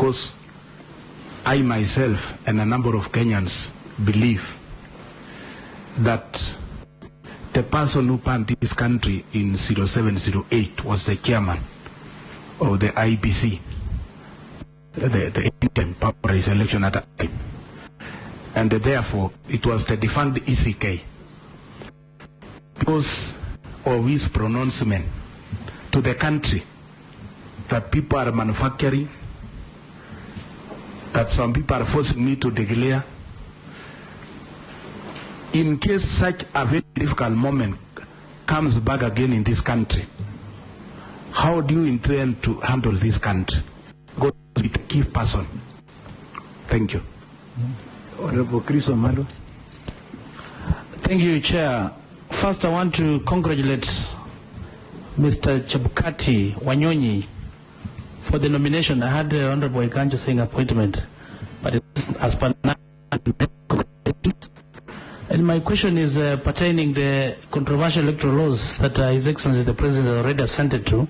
because I myself and a number of Kenyans believe that the person who planned this country in 0708 was the chairman of the IEBC, the interim power election at that time. And therefore, it was the defunct ECK. Because of his pronouncement to the country that people are manufacturing, that some people are forcing me to declare, in case such a very difficult moment comes back again in this country, how do you intend to handle this country? Go to the key person. Thank you. Honorable Chris Omalo. Thank you, Chair. First, I want to congratulate Mr. Chebukati Wanyonyi for the nomination. I had Honorable Ikanjo saying appointment, but it's as per now. And my question is pertaining the controversial electoral laws that His Excellency the President already assented to,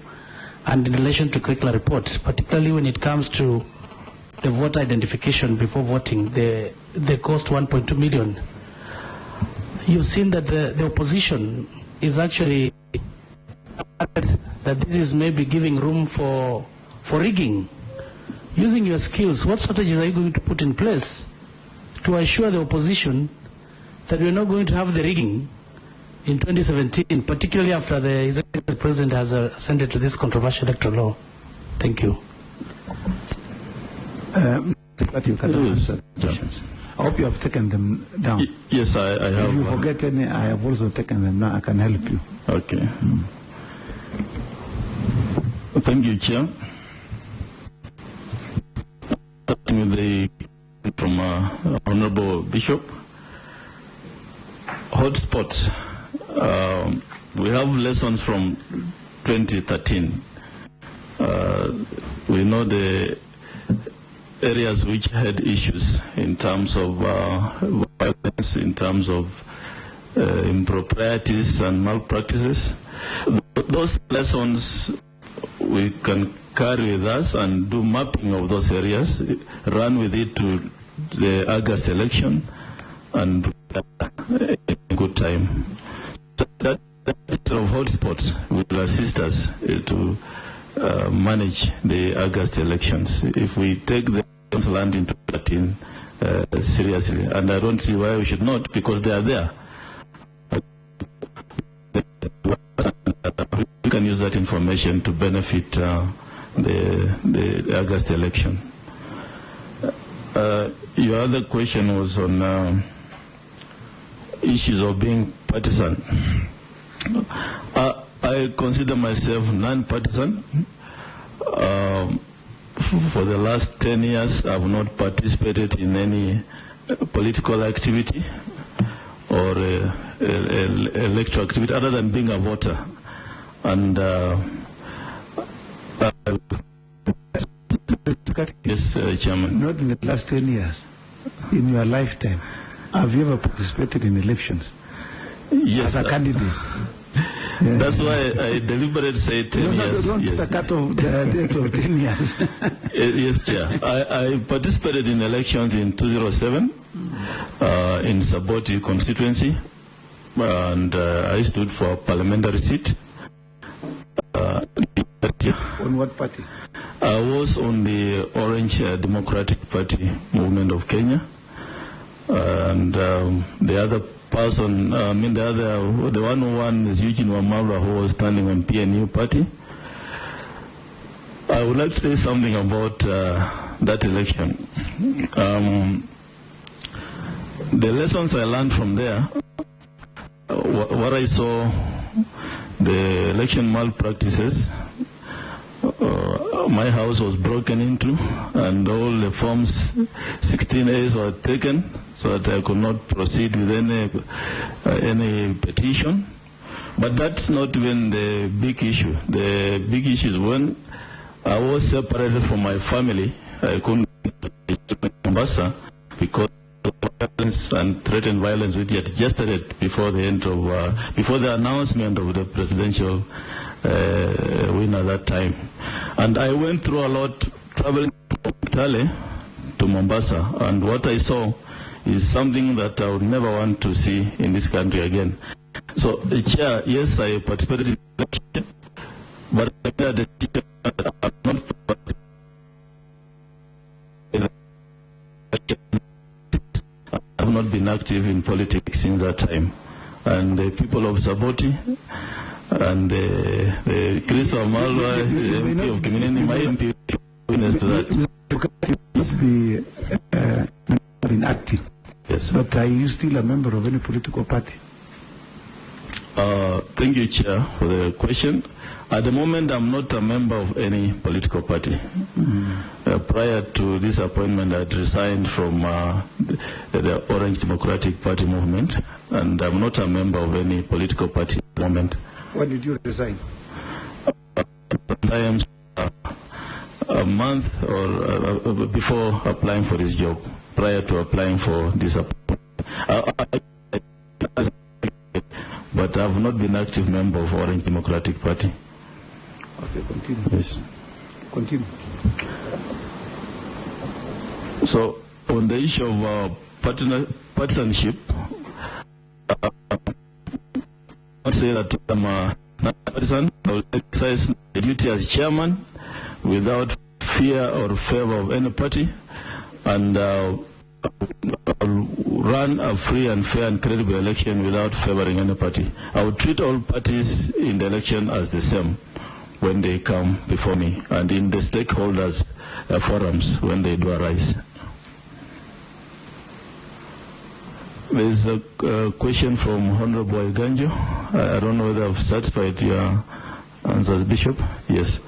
and in relation to curricular report, particularly when it comes to the voter identification before voting, they cost 1.2 million. You've seen that the opposition is actually that this is maybe giving room for rigging. Using your skills, what strategies are you going to put in place to assure the opposition that we're not going to have the rigging in 2017, particularly after the President has assented to this controversial electoral law? Thank you. But you can answer questions. I hope you have taken them down. Yes, I have. If you forget any, I have also taken them down. I can help you. Okay. Thank you, Chair. From Honorable Bishop. Hotspot. We have lessons from 2013. We know the areas which had issues in terms of violence, in terms of improprieties and malpractices. Those lessons we can carry with us and do mapping of those areas, run with it to the August election, and a good time. That of hotspots will assist us to manage the August elections. If we take the land into 13 seriously, and I don't see why we should not, because they are there. We can use that information to benefit the August election. Your other question was on issues of being partisan. I consider myself non-partisan. For the last 10 years, I have not participated in any political activity or electoral activity other than being a voter. And yes, Chairman. Not in the last 10 years. In your lifetime, have you ever participated in elections? Yes. As a candidate? Yeah. That's why I deliberately say 10 years. Don't yes. Put a cut of the date of 10 years. Yes, Chair. I participated in elections in 2007 in Saboti constituency, and I stood for a parliamentary seat. On what party? I was on the Orange Democratic Party movement of Kenya, and the other person, the one who won is Eugene Wamalwa, who was standing on PNU party. I would like to say something about that election. The lessons I learned from there, what I saw, the election malpractices. My house was broken into, and all the forms 16As were taken, so that I could not proceed with any petition. But that's not even the big issue. The big issue is when I was separated from my family. I couldn't go to Mombasa because of violence and threatened violence which had yesterday before the end of before the announcement of the presidential win at that time. And I went through a lot, traveling from Kitale to Mombasa, and what I saw is something that I would never want to see in this country again. So, Chair, yes, I participated in the election, but I made a decision that I'm not I have not been active in politics since that time. And the people of Saboti and Christopher Malwa, the MP of Kiminini, my MP, witness to that. Be been active. Yes. But are you still a member of any political party? Thank you, Chair, for the question. At the moment, I'm not a member of any political party. Prior to this appointment, I had resigned from the Orange Democratic Party movement, and I'm not a member of any political party at the moment. When did you resign? I am a month or before applying for this job, prior to applying for this appointment. But I have not been an active member of Orange Democratic Party. Okay, continue. Yes. Continue. So, on the issue of partisanship, I would say that I'm not a partisan. I will exercise my duty as chairman without fear or favor of any party, and I'll run a free and fair and credible election without favoring any party. I will treat all parties in the election as the same when they come before me, and in the stakeholders forums when they do arise. There's a question from Honorable Ganjo. I don't know whether I've satisfied your answers, Bishop. Yes.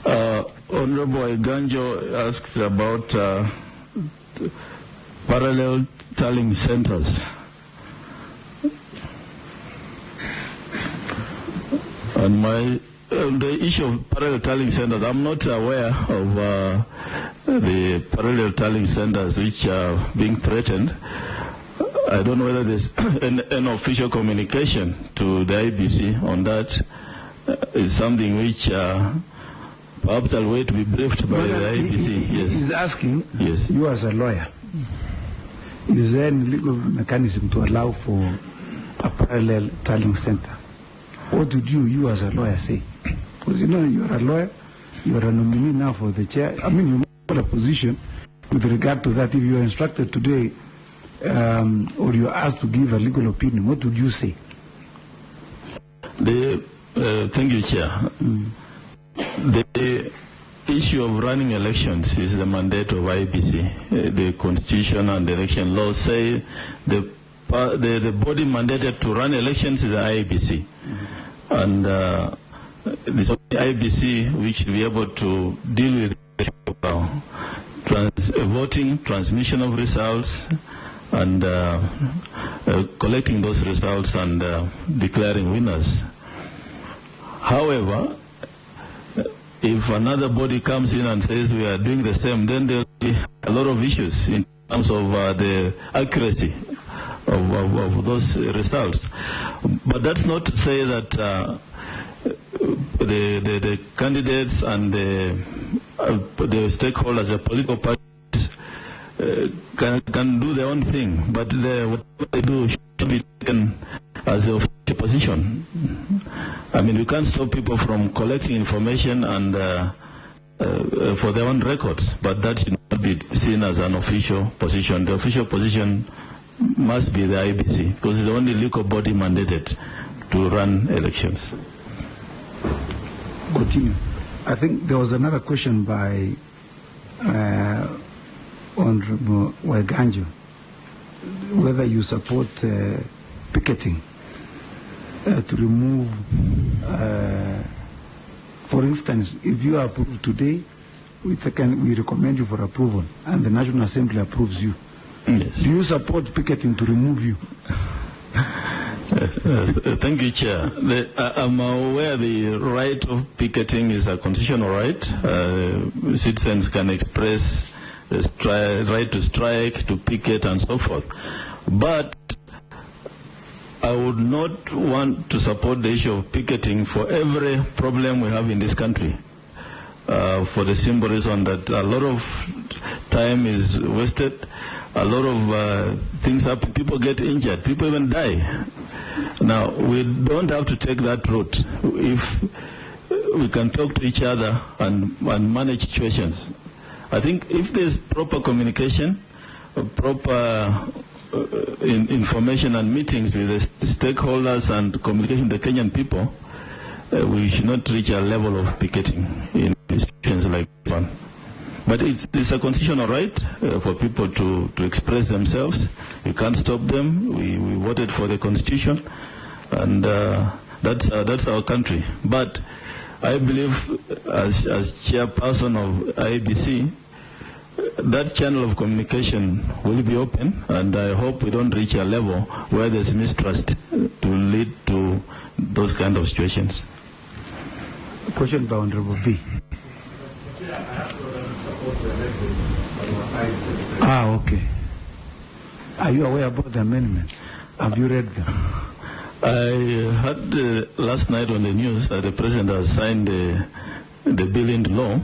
Honorable Ganjo asked about parallel tallying centers. And the issue of parallel tallying centers, I'm not aware of the parallel tallying centers which are being threatened. I don't know whether there's an official communication to the IEBC on that. It's something which perhaps I'll wait to be briefed by the IEBC. Yes. He's asking, yes, you as a lawyer, is there any legal mechanism to allow for a parallel tallying center? What would you as a lawyer say? Because you know you are a lawyer, you are a nominee now for the chair. I mean, you hold a position with regard to that. If you are instructed today or you are asked to give a legal opinion, what would you say? Thank you, Chair. The issue of running elections is the mandate of IEBC. The Constitution and the election laws say the body mandated to run elections is the IEBC. And it's only IEBC which will be able to deal with voting, transmission of results, and collecting those results and declaring winners. However, if another body comes in and says we are doing the same, then there will be a lot of issues in terms of the accuracy of those results. But that's not to say that the candidates and the stakeholders, the political parties, can do their own thing, but whatever they do should be taken as the official position. I mean, we can't stop people from collecting information and for their own records, but that should not be seen as an official position. The official position must be the IEBC, because it's the only legal body mandated to run elections. Continue. I think there was another question by Honorable Waganjo, whether you support picketing to remove, for instance, if you are approved today, we recommend you for approval, and the National Assembly approves you. Yes. Do you support picketing to remove you? Thank you, Chair. I'm aware the right of picketing is a constitutional right. Citizens can express the right to strike, to picket, and so forth. But I would not want to support the issue of picketing for every problem we have in this country. for the simple reason that a lot of time is wasted, a lot of things happen, people get injured, people even die. Now, we don't have to take that route if we can talk to each other and manage situations. I think if there's proper communication, proper information and meetings with the stakeholders and communication with the Kenyan people, we should not reach a level of picketing in situations like this one. But it's a constitutional right for people to express themselves. You can't stop them. We voted for the constitution, and that's our country. But I believe, as chairperson of IEBC, that channel of communication will be open, and I hope we don't reach a level where there's mistrust to lead to those kind of situations. Question by Honorable B. Okay. Are you aware about the amendments? Have you read them? I heard last night on the news that the President has signed the bill into law.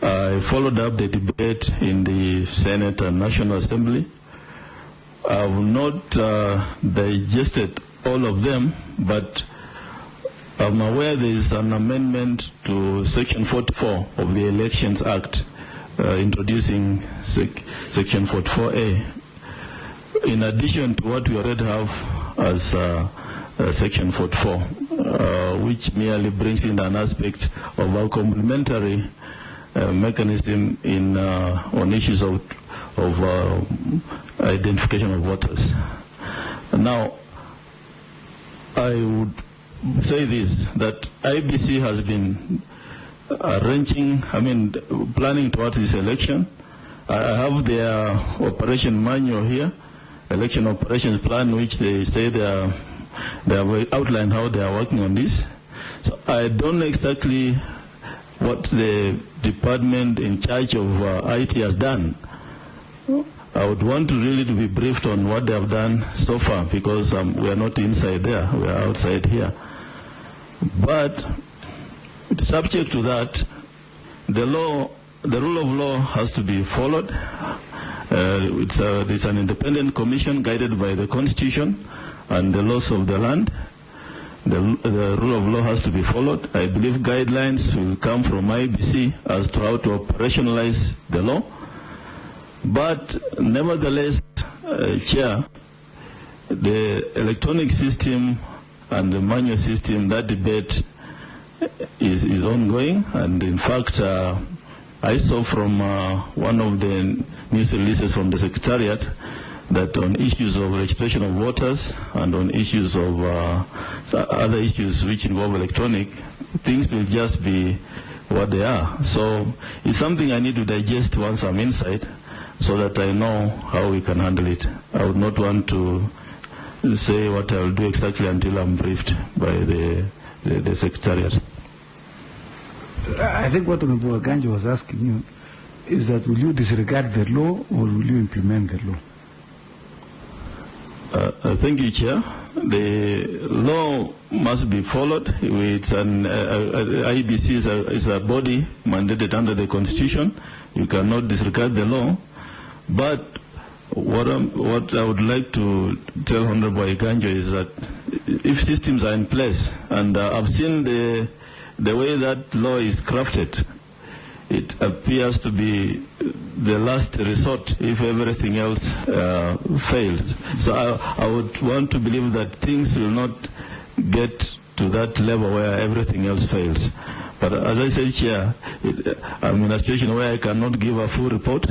I followed up the debate in the Senate and National Assembly. I have not digested all of them, but I'm aware there is an amendment to Section 44 of the Elections Act, introducing Section 44A, in addition to what we already have as Section 44, which merely brings in an aspect of our complementary mechanism in on issues of identification of voters. Now, I would say this, that IEBC has been planning towards this election. I have their operation manual here, election operations plan, which they say they have outlined how they are working on this. So I don't know exactly what the department in charge of IT has done. I would want to really be briefed on what they have done so far, because we are not inside there, we are outside here. But subject to that, the rule of law has to be followed. It's an independent commission guided by the Constitution and the laws of the land. The rule of law has to be followed. I believe guidelines will come from IEBC as to how to operationalize the law. But nevertheless, Chair, the electronic system and the manual system, that debate is ongoing. And in fact, I saw from one of the news releases from the Secretariat that on issues of registration of voters and on issues of other issues which involve electronic, things will just be what they are. So it's something I need to digest once I'm inside, so that I know how we can handle it. I would not want to say what I will do exactly until I'm briefed by the Secretariat. I think what Honorable Ganjo was asking you is that will you disregard the law or will you implement the law? Thank you, Chair. The law must be followed. It's IEBC is a body mandated under the Constitution. You cannot disregard the law. But what I would like to tell Honorable Ganjo is that if systems are in place, and I've seen the way that law is crafted, it appears to be the last resort if everything else fails. So I would want to believe that things will not get to that level where everything else fails. But as I said, Chair, I'm in a situation where I cannot give a full report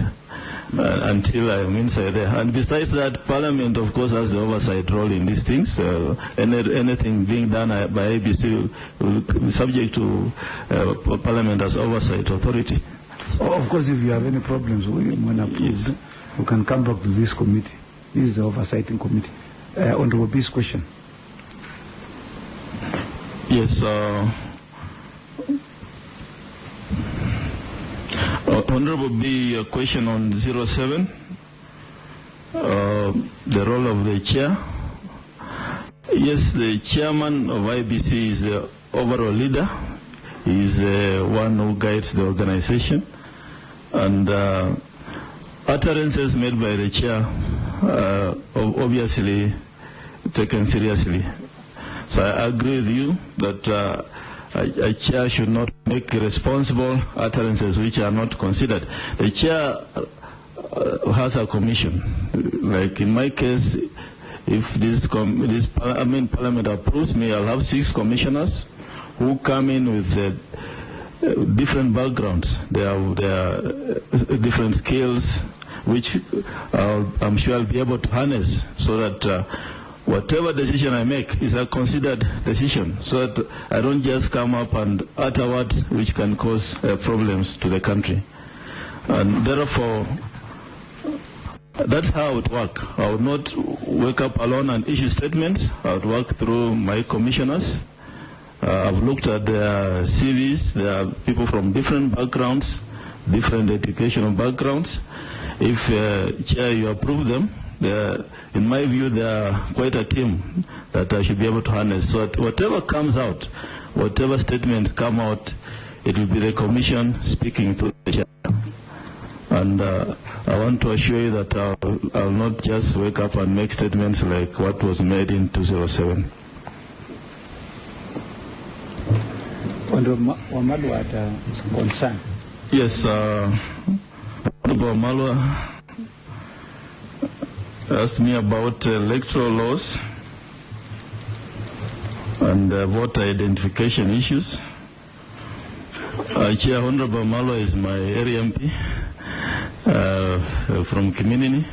until I'm inside there. And besides that, Parliament, of course, has the oversight role in these things. Anything being done by IEBC will be subject to Parliament as oversight authority. Of course, if you have any problems when approved, yes, you can come back to this committee. This is the oversighting committee. Honorable B's question. Yes. Honorable B, a question on 07, the role of the chair. Yes, the chairman of IEBC is the overall leader. He's one who guides the organization. And utterances made by the chair obviously taken seriously. So I agree with you that a chair should not make irresponsible utterances which are not considered. The chair has a commission. Like in my case, if Parliament approves me, I'll have 6 commissioners who come in with different backgrounds. They are different skills, which I'm sure I'll be able to harness so that whatever decision I make is a considered decision, so that I don't just come up and utter words which can cause problems to the country. And therefore, that's how it works. I would not wake up alone and issue statements. I would work through my commissioners. I've looked at their CVs. There are people from different backgrounds, different educational backgrounds. If, Chair, you approve them, in my view, they are quite a team that I should be able to harness. So whatever comes out, whatever statements come out, it will be the Commission speaking to the Chair. And I want to assure you that I'll not just wake up and make statements like what was made in 2007. Wamalwa had concern. Yes, Honorable Malwa asked me about electoral laws and voter identification issues. Chair, Honorable Malwa is my area MP from community.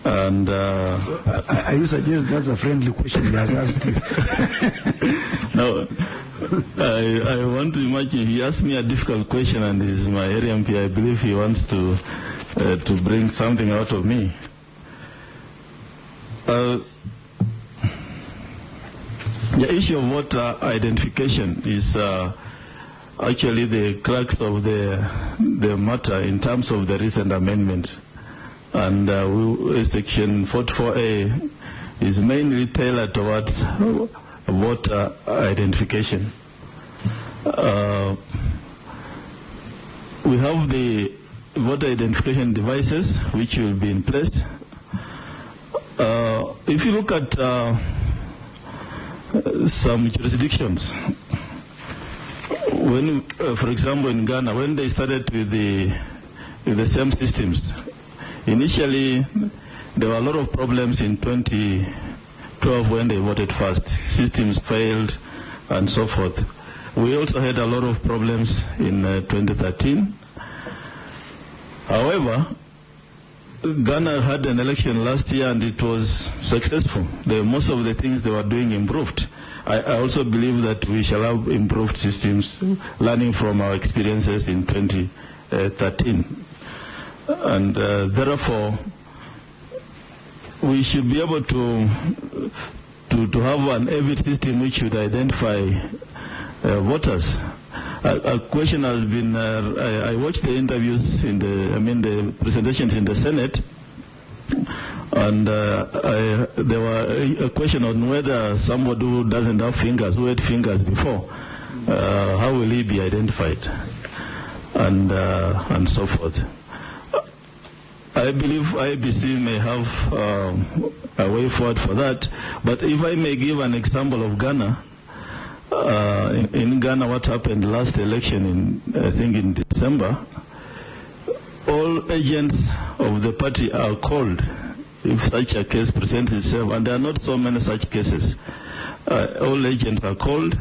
And I suggest that's a friendly question he has asked you. No, I want to imagine he asked me a difficult question and he's my area MP. I believe he wants to bring something out of me. The issue of voter identification is actually the crux of the matter in terms of the recent amendment. And Section 44A is mainly tailored towards voter identification. We have the voter identification devices which will be in place. If you look at some jurisdictions, when, for example, in Ghana, when they started with the same systems, initially there were a lot of problems in 2012 when they voted first. Systems failed and so forth. We also had a lot of problems in 2013. However, Ghana had an election last year and it was successful. Most of the things they were doing improved. I also believe that we shall have improved systems, learning from our experiences in 2013. And therefore, we should be able to have an EVIT system which should identify voters. A question has been, I watched the interviews the presentations in the Senate, and there were a question on whether somebody who doesn't have fingers, who had fingers before, how will he be identified, and so forth. I believe IEBC may have a way forward for that, but if I may give an example of Ghana, in Ghana, what happened last election, I think in December, all agents of the party are called if such a case presents itself, and there are not so many such cases. All agents are called.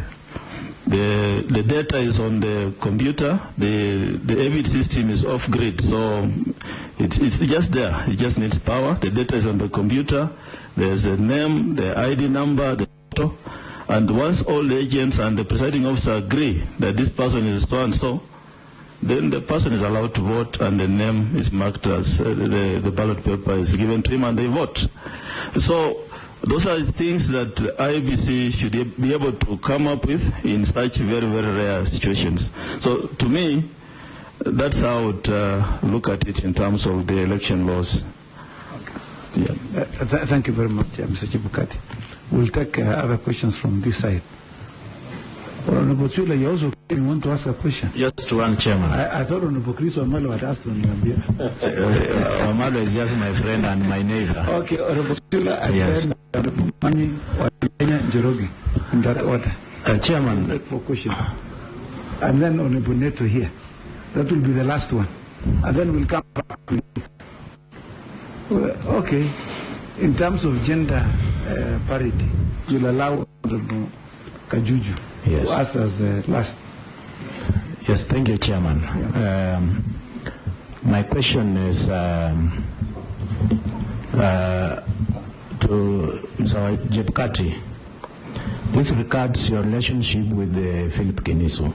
The data is on the computer. The EVIT system is off-grid, so it's just there. It just needs power. The data is on the computer. There's a name, the ID number, the photo. And once all the agents and the presiding officer agree that this person is so-and-so, then the person is allowed to vote and the name is marked as the ballot paper is given to him and they vote. So those are things that IEBC should be able to come up with in such very, very rare situations. So to me, that's how I would look at it in terms of the election laws. Yeah. Thank you very much, Mr. Chebukati. We'll take other questions from this side. Honorable Chula, you also want to ask a question? Just one, Chairman. I thought Honorable Chris Omalo had asked on Niambia. Omalo is just my friend and my neighbor. Okay, Honorable Chula, and yes. then Honorable Mani Wakenya Njoroge, in that order. Chairman. For question. And then Honorable Neto here. That will be the last one. And then we'll come back to you. Okay. In terms of gender parity, you'll allow Honorable Kajuju to ask us last. Yes, thank you, Chairman. Yeah. My question is to Mr. Chebukati. This regards your relationship with Philip Kinisu.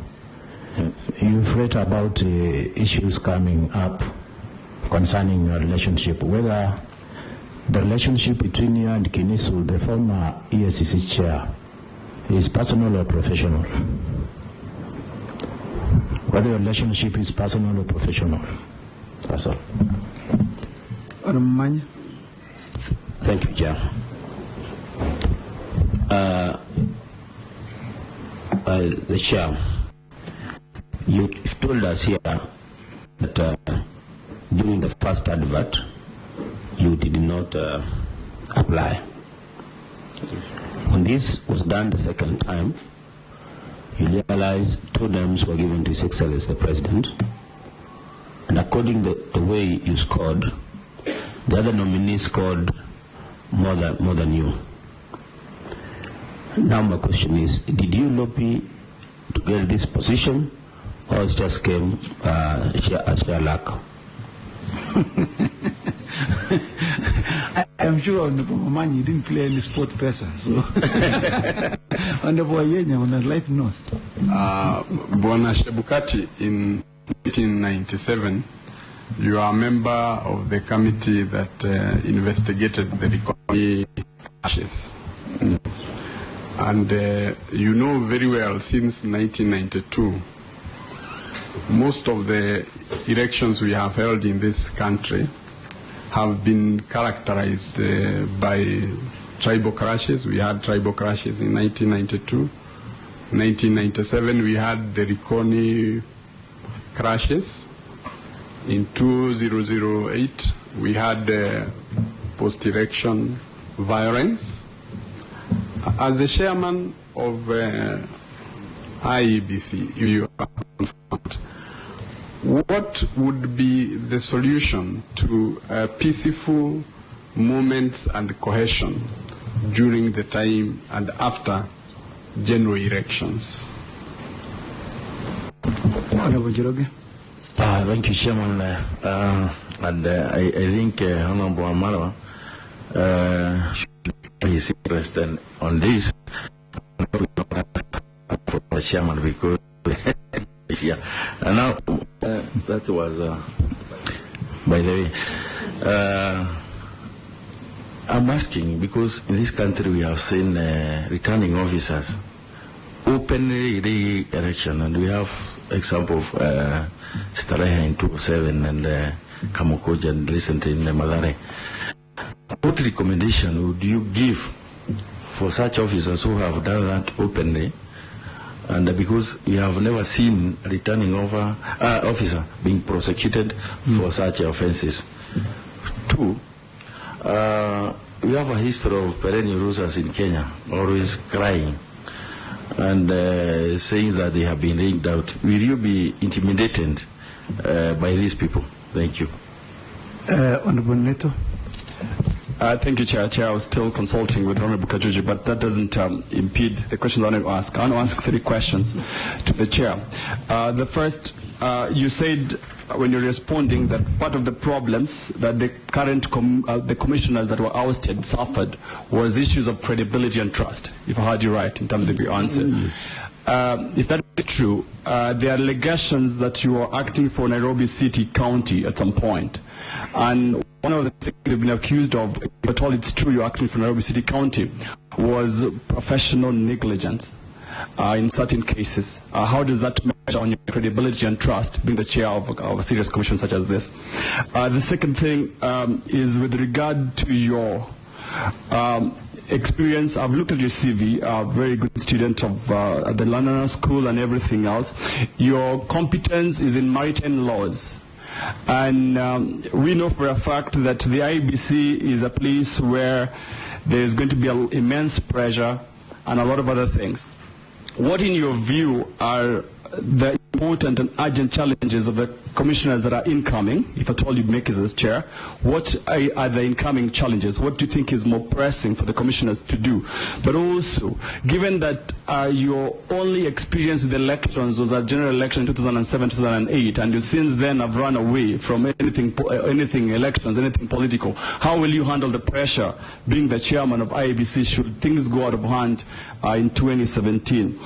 You've read about issues coming up concerning your relationship, whether the relationship between you and Kinisu, the former ESCC chair, is personal or professional? Whether your relationship is personal or professional? That's all. Thank you, Chair. The Chair, you've told us here that during the first advert, you did not apply. When this was done the second time, you realized 2 names were given to His Excellency the President, and according to the way you scored, the other nominee scored more than you. Now my question is, did you lobby to get this position, or it just came sheer luck? I'm sure Honorable Mamani didn't play any sport person, so Honorable Yenya on a light note. Wafula Chebukati, in 1997, you are a member of the committee that investigated the recovery crashes. And you know very well, since 1992, most of the elections we have held in this country have been characterized by tribal crashes. We had tribal crashes in 1992. 1997, we had the Rikoni crashes. In 2008, we had post-election violence. As the chairman of IEBC, if you are confirmed, what would be the solution to peaceful movements and cohesion during the time and after general elections? Thank you, Chairman. And I think Honorable Amaro is interested on this for the Chairman, because yeah. And now that was by the way, I'm asking because in this country we have seen returning officers openly re-election, and we have example of Starehe in 2007 and Kamukoja and recently in Madare. What recommendation would you give for such officers who have done that openly? And because we have never seen a returning officer being prosecuted for such offenses. 2, we have a history of perennial losers in Kenya, always crying and saying that they have been rigged out. Will you be intimidated by these people? Thank you. Honorable Neto. Thank you, Chair. I was still consulting with Honorable Kajuju, but that doesn't impede the questions I want to ask. I want to ask 3 questions to the Chair. The first, you said when you're responding that part of the problems that the current the commissioners that were ousted suffered was issues of credibility and trust, if I heard you right in terms of your answer. If that is true, there are allegations that you are acting for Nairobi City County at some point. And one of the things you've been accused of, if at all it's true you're acting for Nairobi City County, was professional negligence in certain cases. How does that measure on your credibility and trust, being the chair of a serious commission such as this? The second thing is with regard to your experience, I've looked at your CV, a very good student of the London School and everything else. Your competence is in maritime laws. And we know for a fact that the IEBC is a place where there's going to be immense pressure and a lot of other things. What, in your view, are the important and urgent challenges of the commissioners that are incoming, if at all you make it as chair? What are the incoming challenges? What do you think is more pressing for the commissioners to do? But also, given that your only experience with elections was a general election in 2007, 2008, and you since then have run away from anything elections, anything political, how will you handle the pressure being the chairman of IEBC should things go out of hand in 2017?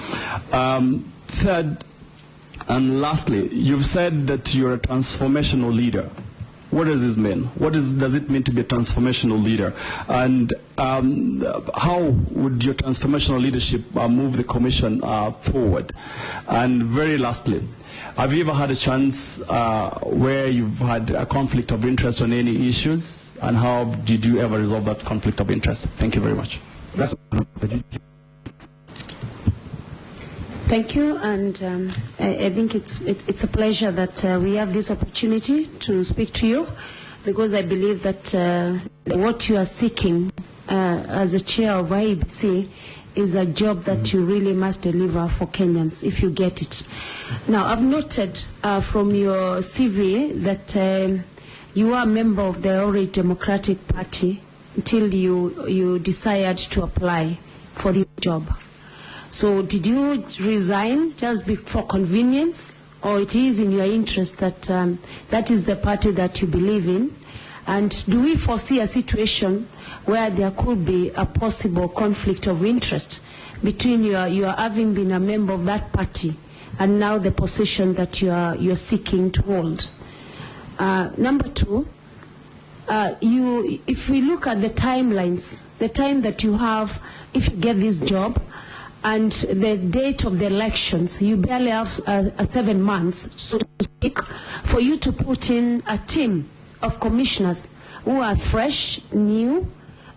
Third, and lastly, you've said that you're a transformational leader. What does this mean? What does it mean to be a transformational leader? And how would your transformational leadership move the commission forward? And very lastly, have you ever had a chance where you've had a conflict of interest on any issues? And how did you ever resolve that conflict of interest? Thank you very much. Thank you, and I think it's a pleasure that we have this opportunity to speak to you, because I believe that what you are seeking as a chair of IEBC is a job that you really must deliver for Kenyans if you get it. Now, I've noted from your CV that you are a member of the Orange Democratic Party until you decided to apply for this job. So did you resign just for convenience, or it is in your interest that that is the party that you believe in? And do we foresee a situation where there could be a possible conflict of interest between your having been a member of that party and now the position that you're seeking to hold? Number two, if we look at the timelines, the time that you have if you get this job, and the date of the elections, you barely have 7 months, so to speak, for you to put in a team of commissioners who are fresh, new,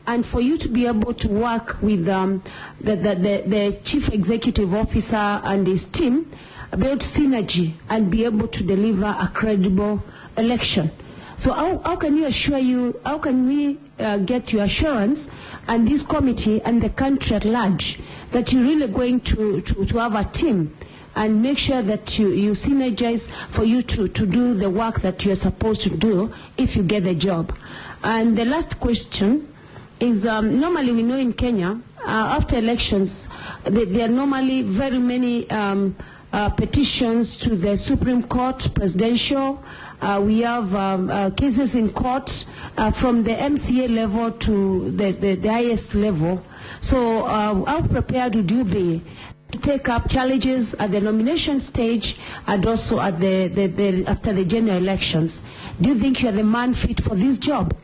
and for you to be able to work with the chief executive officer and his team, build synergy and be able to deliver a credible election. So how can we get your assurance and this committee and the country at large that you're really going to have a team and make sure that you synergize for you to do the work that you're supposed to do if you get the job? And the last question is, normally we know in Kenya, after elections, there are normally very many petitions to the Supreme Court, presidential. We have cases in court from the MCA level to the highest level. So how prepared would you be to take up challenges at the nomination stage and also at after the general elections? Do you think you're the man fit for this job?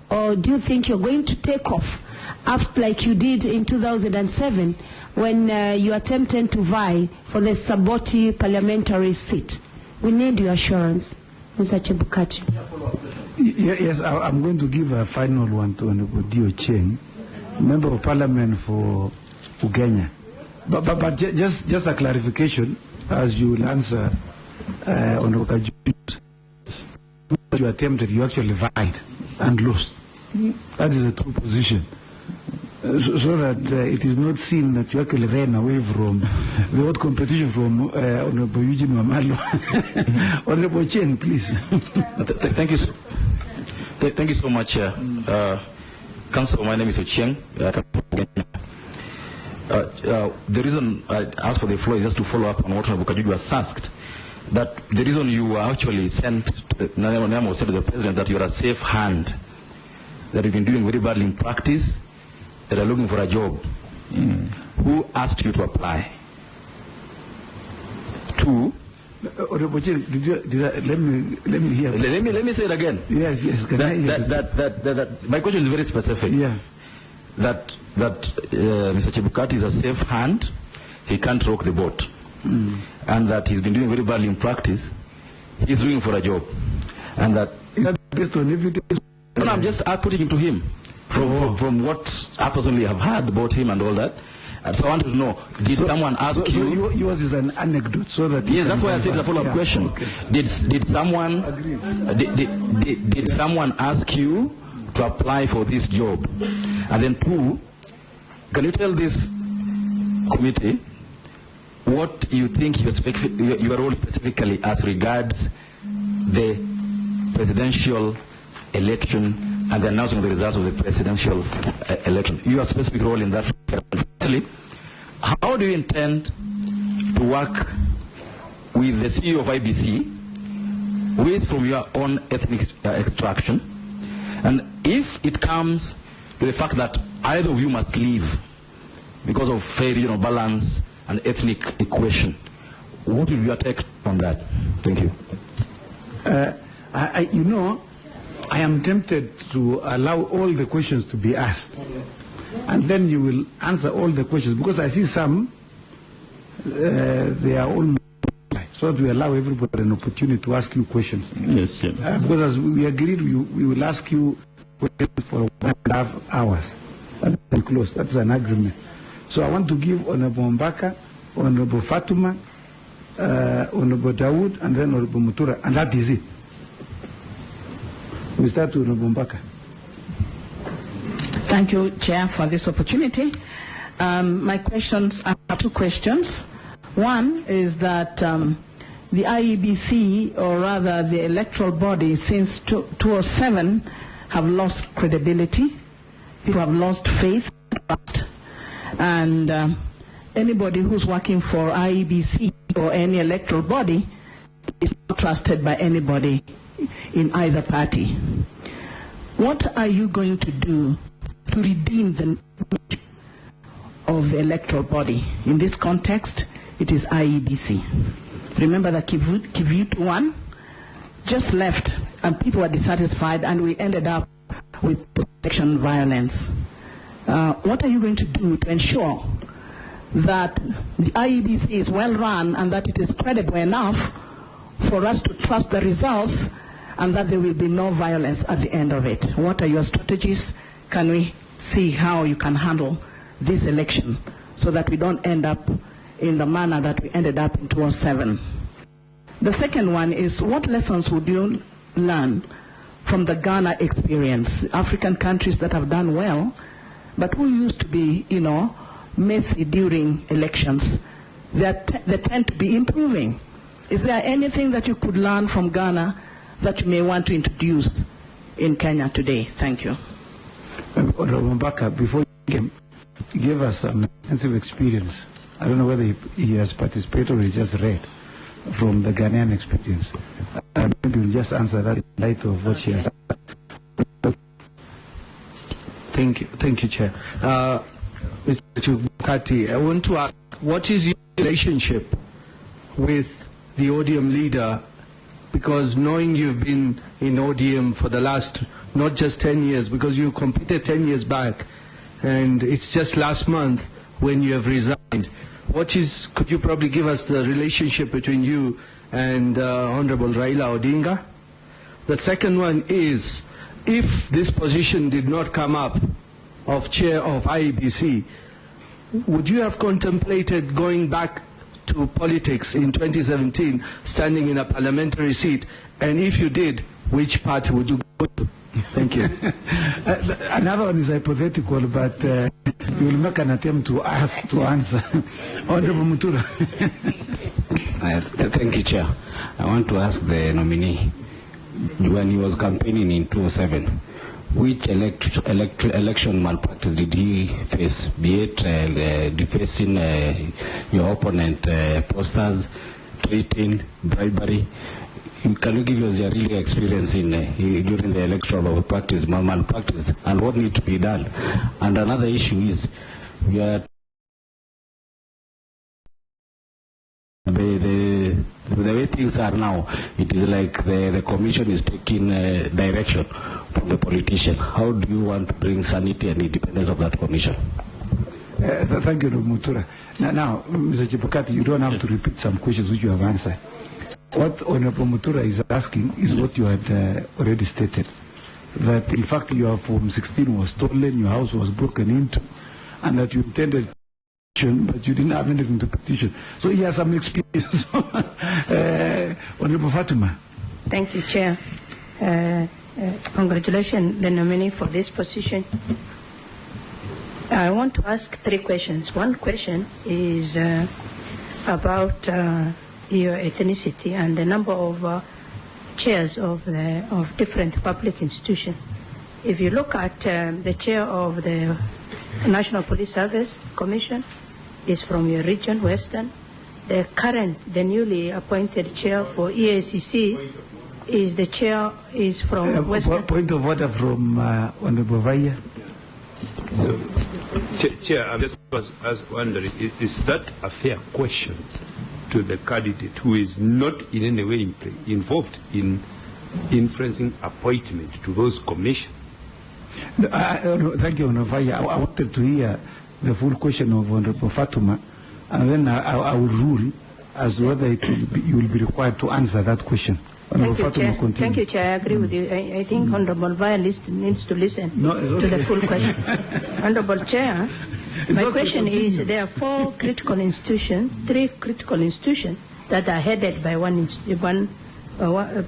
Or do you think you're going to take off after, like you did in 2007 when you attempted to vie for the Saboti parliamentary seat? We need your assurance. Mr. Chebukati. Yes, I'm going to give a final one to Honorable Dio Cheng, Member of Parliament for Ugenya. But just a clarification, as you will answer Honorable Kaju's, you attempted, you actually vied and lost. That is a true position. So that it is not seen that you actually ran away from the old competition from Honorable Eugene Wamalo. Honorable Chen, please. Thank you. Thank you so much, Council. My name is Ochieng. The reason I asked for the floor is just to follow up on what Honorable Kajuju was asked. That the reason you were actually sent to the President that you are a safe hand, that you've been doing very badly in practice, that are looking for a job. Who asked you to apply? Two. Let me hear. Let me say it again. Yes. My question is very specific. Yeah. That Mr. Chebukati is a safe hand. He can't rock the boat, and that he's been doing very badly in practice. He's looking for a job, and that. Is that based on evidence? No, I'm just putting it to him. from what I personally have heard about him and all that. And so I wanted to know, did someone ask you? Yours is an anecdote, so that yes, that's why I said the follow-up question. Okay. Did someone did someone ask you to apply for this job? And then two, can you tell this committee what you think your role specifically as regards the presidential election and the announcement of the results of the presidential election? Your specific role in that. Finally, how do you intend to work with the CEO of IEBC, who is from your own ethnic extraction, and if it comes to the fact that either of you must leave because of fair, balance and ethnic equation, what will be your take on that? Thank you. I am tempted to allow all the questions to be asked, and then you will answer all the questions, because I see some, they are all so that we allow everybody an opportunity to ask you questions. Yes, yeah. Because as we agreed, we will ask you questions for 1.5 hours. That's close. That's an agreement. So I want to give Honorable Mbaka, Honorable Fatuma, Honorable Dawood, and then Honorable Mutura, and that is it. We start with Honorable Mbaka. Thank you, Chair, for this opportunity. My questions are two questions. One is that the IEBC, or rather the electoral body, since 2007 have lost credibility. People have lost faith, and anybody who's working for IEBC or any electoral body is not trusted by anybody in either party. What are you going to do to redeem the image of the electoral body? In this context, it is IEBC. Remember that Kivuit 1 just left and people were dissatisfied, and we ended up with election violence. What are you going to do to ensure that the IEBC is well run and that it is credible enough for us to trust the results and that there will be no violence at the end of it? What are your strategies? Can we see how you can handle this election so that we don't end up in the manner that we ended up in 2007? The second one is, what lessons would you learn from the Ghana experience? African countries that have done well, but who used to be, messy during elections, they tend to be improving. Is there anything that you could learn from Ghana that you may want to introduce in Kenya today? Thank you. Honorable Mbaka, before you give us some extensive experience, I don't know whether he has participated or he just read from the Ghanaian experience. Maybe we'll just answer that in light of what she has. Thank you, Chair. Mr. Chebukati, I want to ask, what is your relationship with the ODM leader? Because knowing you've been in ODM for the last, not just 10 years, because you competed 10 years back, and it's just last month when you have resigned. Could you probably give us the relationship between you and Honorable Raila Odinga? The second one is, if this position did not come up of chair of IEBC, would you have contemplated going back to politics in 2017, standing in a parliamentary seat? And if you did, which party would you go to? Thank you. Another one is hypothetical, but you will make an attempt to answer. Honorable Mutura. Thank you, Chair. I want to ask the nominee, when he was campaigning in 2007, which election malpractice did he face, be it defacing your opponent posters, treating, bribery? Can you give us your real experience in during the electoral malpractice and what needs to be done? And another issue is, we are the way things are now, it is like the commission is taking direction from the politician. How do you want to bring sanity and independence of that commission? Thank you, Mutura. Now, Mr. Chebukati, you don't have to repeat some questions which you have answered. What Honorable Mutura is asking is what you had already stated. that in fact your Form 16 was stolen, your house was broken into, and that you intended to petition, but you didn't have anything to petition. So he has some experience. Honorable Fatuma. Thank you, Chair. Congratulations, the nominee, for this position. I want to ask 3 questions. One question is about your ethnicity and the number of chairs of different public institutions. If you look at the chair of the National Police Service Commission is from your region, Western. The newly appointed chair for EACC is the chair is from Western. Point of order from Honorable Vaya. So, Chair, I just was wondering, is that a fair question to the candidate who is not in any way involved in influencing appointment to those commissions? No, thank you, Honorable Vaya. I wanted to hear the full question of Honorable Fatuma, and then I will rule as to whether you will be required to answer that question. Thank you, Chair. Thank you, Chair. I agree with you. I think Honorable Vaya needs to listen to the full question. Honorable Chair, my question is, there are 4 critical institutions, 3 critical institutions that are headed by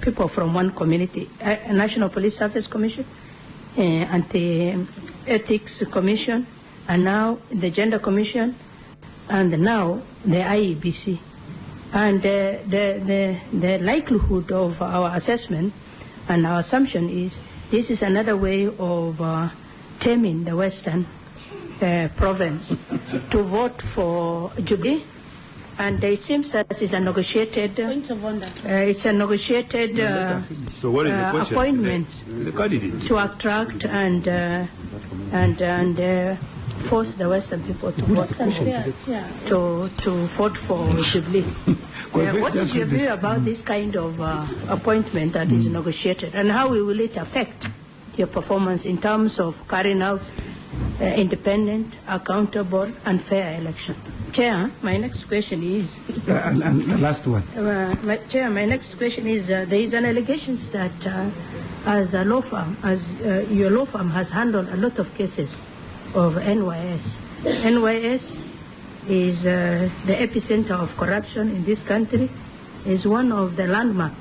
people from one community: National Police Service Commission, Anti-Ethics Commission, and now the Gender Commission, and now the IEBC. And the likelihood of our assessment and our assumption is this is another way of taming the Western province to vote for Jubilee. And it seems that it's a negotiated, so what is the question? Appointments to attract and force the Western people to vote for Jubilee. What is your view about this kind of appointment that is negotiated, and how will it affect your performance in terms of carrying out independent, accountable, and fair election? Chair, my next question is... and the last one. Chair, my next question is, there is an allegation that as a law firm, your law firm has handled a lot of cases of NYS. NYS is the epicenter of corruption in this country, is one of the landmark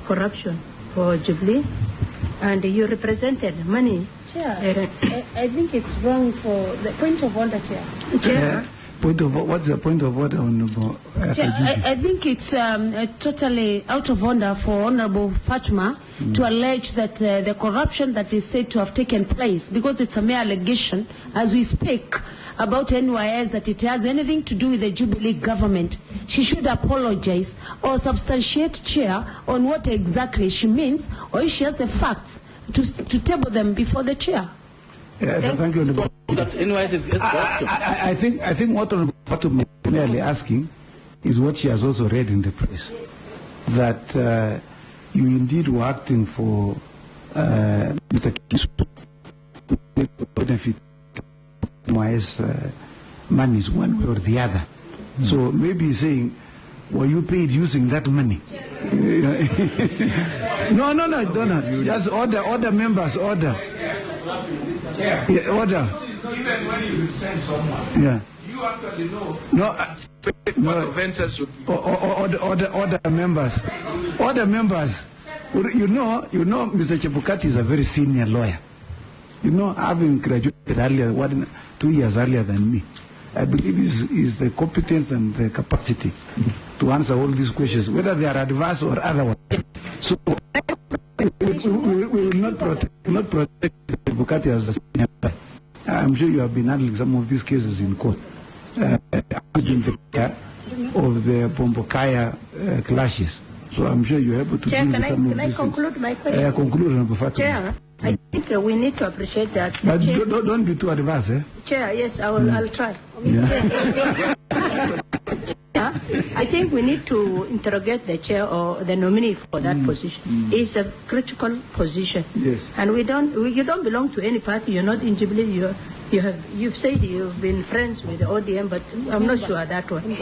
corruption for Jubilee, and you represented money. Chair, I think it's wrong for the point of order, Chair. Chair. What's the point of order, Honorable? I think it's totally out of order for Honorable Fatuma to allege that the corruption that is said to have taken place, because it's a mere allegation as we speak about NYS, that it has anything to do with the Jubilee government. She should apologize or substantiate, Chair, on what exactly she means, or if she has the facts to table them before the Chair. Thank you, Honorable. That NYS is corruption. I think what Honorable Fatuma is merely asking is what she has also read in the press, that you indeed were acting for Mr. Kisu to benefit NYS monies one way or the other. So maybe he's saying, were you paid using that money? No, don't. Just order members, order. Yeah, order. Even when you send someone, yeah, you actually know. What offenses would be. Order members. Order members. You know, Mr. Chebukati is a very senior lawyer. You know, having graduated earlier, 2 years earlier than me, I believe is the competence and the capacity to answer all these questions, whether they are adverse or otherwise. So we will not protect Chebukati as a senior lawyer. I'm sure you have been handling some of these cases in court. In the care of the Bombokaya clashes. So I'm sure you're able to Chair, deal with some of these things. Can I conclude my question? Conclude, Chair, I think we need to appreciate that. But don't be too advanced, eh? Chair, yes, I'll try. Yeah. I think we need to interrogate the chair or the nominee for that position. It's a critical position. Yes. And you don't belong to any party. You're not in Jubilee. You've said you've been friends with the ODM, but I'm not sure that one.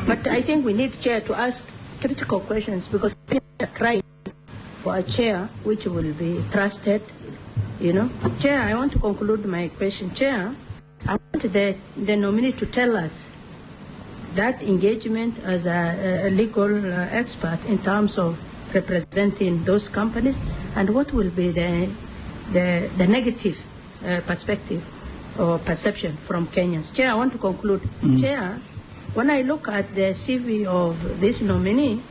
But I think we need chair to ask critical questions, because people are crying for a chair which will be trusted, You know, Chair, I want to conclude my question. Chair, I want the nominee to tell us that engagement as a legal expert in terms of representing those companies, and what will be the negative perspective or perception from Kenyans. Chair, I want to conclude. Chair, when I look at the CV of this nominee,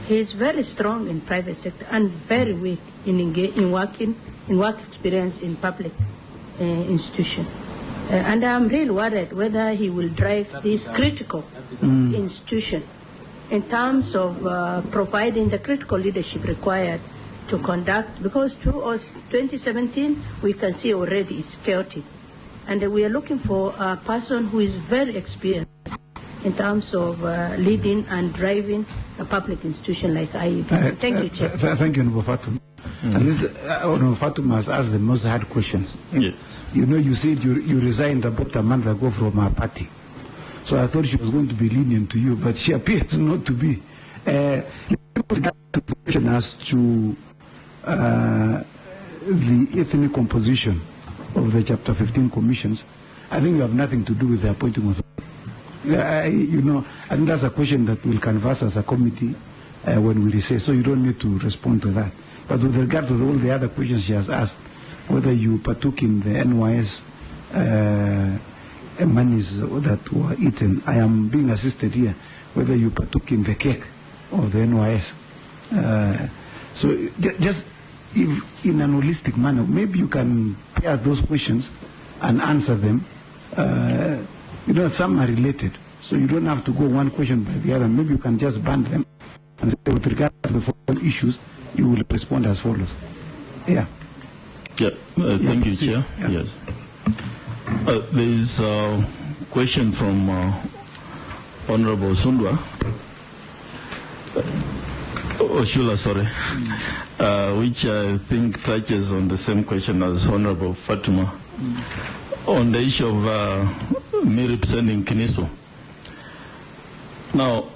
he is very strong in private sector and very weak in work experience in public institution. And I'm really worried whether he will drive this critical institution in terms of providing the critical leadership required to conduct, because 2017 we can see already is chaotic. And we are looking for a person who is very experienced in terms of leading and driving a public institution like IEBC. Thank you, Chair. Thank you, Honorable Fatuma. Honorable Fatuma has asked the most hard questions. Yes. You know, you said you resigned about a month ago from our party. So I thought she was going to be lenient to you, but she appears not to be. The question as to the ethnic composition of the Chapter 15 commissions, I think you have nothing to do with the appointing of. You know, I think that's a question that we'll canvass as a committee when we recess, so you don't need to respond to that. But with regard to all the other questions she has asked, whether you partook in the NYS monies that were eaten, I am being assisted here, whether you partook in the cake of the NYS. So just if in an holistic manner, maybe you can pair those questions and answer them. You know, some are related, so you don't have to go one question by the other. Maybe you can just band them and say, with regard to the following issues, you will respond as follows. Yeah. Yeah. Thank you, Chair. Yeah. Yes. There is a question from Honorable Sundwa. Oshula, sorry, which I think touches on the same question as Honorable Fatuma on the issue of me representing Kinisu. Now,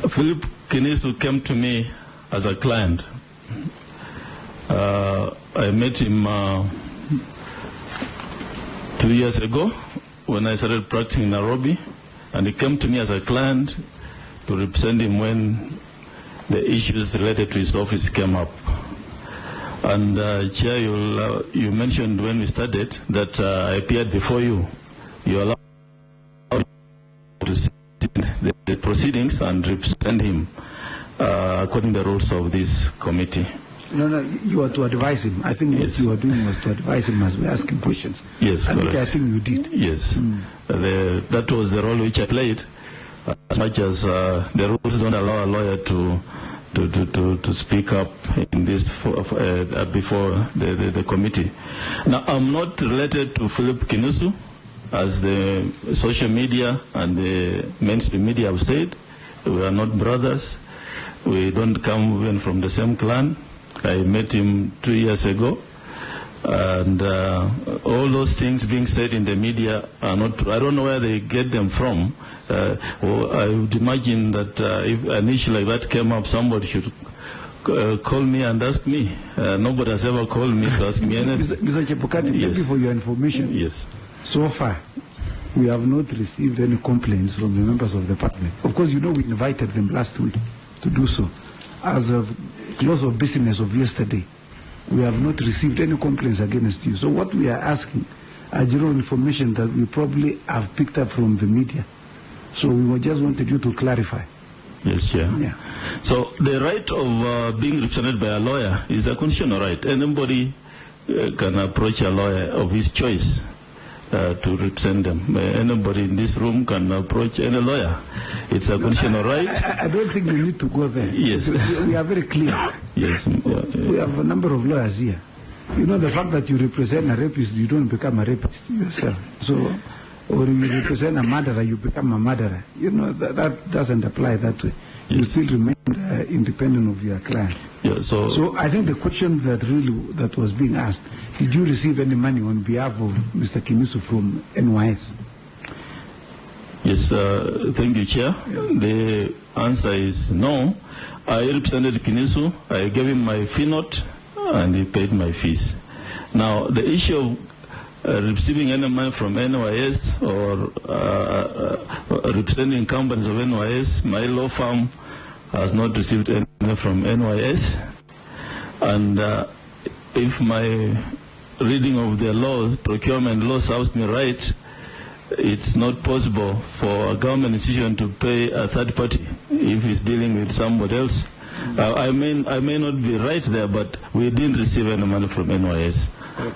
Philip Kinisu came to me as a client. I met him 2 years ago when I started practicing in Nairobi, and he came to me as a client to represent him when the issues related to his office came up. And Chair, you mentioned when we started that I appeared before you. You allowed me to see the proceedings and represent him according to the rules of this committee. No, you are to advise him. I think what you were doing was to advise him as we ask him questions. Yes, correct. I think you did. Yes. That was the role which I played, as much as the rules don't allow a lawyer to speak up in this before the committee. Now, I'm not related to Philip Kinisu, as the social media and the mainstream media have said. We are not brothers. We don't come even from the same clan. I met him 2 years ago, and all those things being said in the media are not true. I don't know where they get them from. I would imagine that if an issue like that came up, somebody should call me and ask me. Nobody has ever called me to ask me anything. Mr. Chebukati, yes. Thank you for your information. Yes. So far, we have not received any complaints from the members of the parliament. Of course, you know we invited them last week to do so. As of close of business of yesterday, we have not received any complaints against you. So what we are asking are general information that we probably have picked up from the media. So we just wanted you to clarify. Yes, Chair. Yeah. So the right of being represented by a lawyer is a constitutional right. Anybody can approach a lawyer of his choice to represent them. Anybody in this room can approach any lawyer. It's a constitutional right. I don't think we need to go there. Yes. We are very clear. Yes. We have a number of lawyers here. You know, the fact that you represent a rapist, you don't become a rapist yourself. So, or you represent a murderer, you become a murderer. You know, that doesn't apply that way. Yes. You still remain independent of your client. Yeah, so I think the question that was being asked, did you receive any money on behalf of Mr. Kinisu from NYS? Yes, thank you, Chair. The answer is no. I represented Kinisu. I gave him my fee note, and he paid my fees. Now, the issue of receiving any money from NYS or representing companies of NYS, my law firm has not received any money from NYS. And if my reading of the law, procurement law, serves me right, it's not possible for a government institution to pay a third party if it's dealing with somebody else. I may not be right there, but we didn't receive any money from NYS.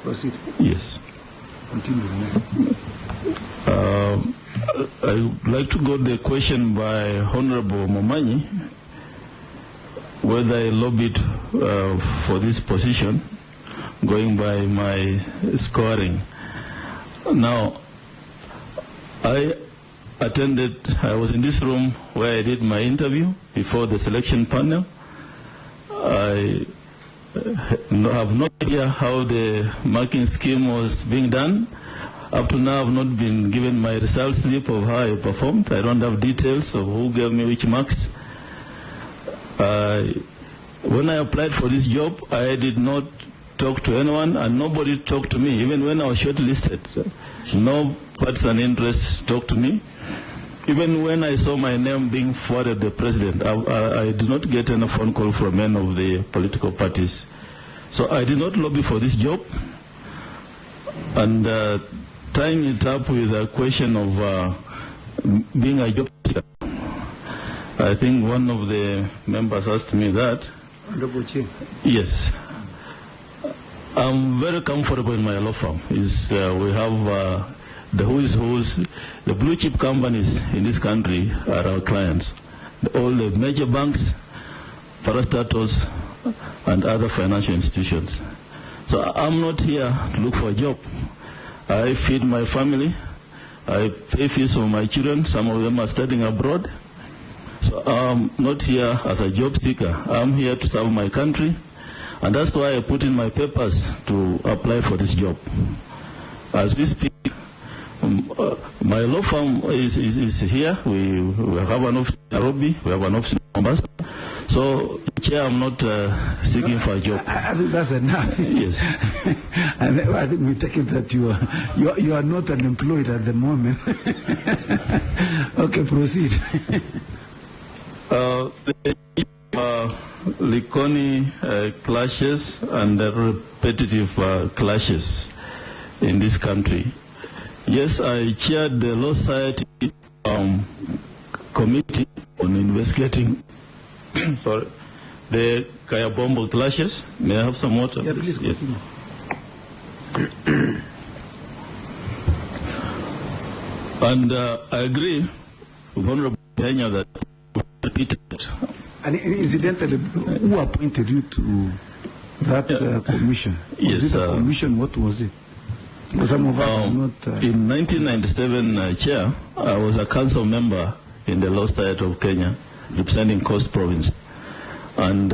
Proceed. Yes. Continue. I would like to go to the question by Honorable Momanyi, whether I lobbied for this position, going by my scoring. Now, I was in this room where I did my interview before the selection panel. I have no idea how the marking scheme was being done. Up to now, I've not been given my result slip of how I performed. I don't have details of who gave me which marks. When I applied for this job, I did not talk to anyone, and nobody talked to me. Even when I was shortlisted, no parties and interests talked to me. Even when I saw my name being forwarded to the president, I did not get any phone call from any of the political parties. So I did not lobby for this job. And tying it up with a question of being a job seeker, I think one of the members asked me that. Yes. I'm very comfortable in my law firm. We have the who's, the blue chip companies in this country are our clients. All the major banks, parastatals, and other financial institutions. So I'm not here to look for a job. I feed my family. I pay fees for my children. Some of them are studying abroad. So I'm not here as a job seeker. I'm here to serve my country. And that's why I put in my papers to apply for this job. As we speak, my law firm is here. We have an office in Nairobi. We have an office in Mombasa. So, Chair, I'm not seeking for a job. I think that's enough. Yes. And I think we take it that you are not unemployed at the moment. Okay, proceed. Likoni clashes and repetitive clashes in this country. Yes, I chaired the Law Society committee on investigating the Kayabombo clashes. May I have some water? Yeah, please continue. And I agree with Honorable Kenya that repeated. And incidentally, who appointed you to that commission? Was it a commission? What was it? Some of us are not, in 1997, Chair, I was a council member in the Law Society of Kenya, representing Coast Province. And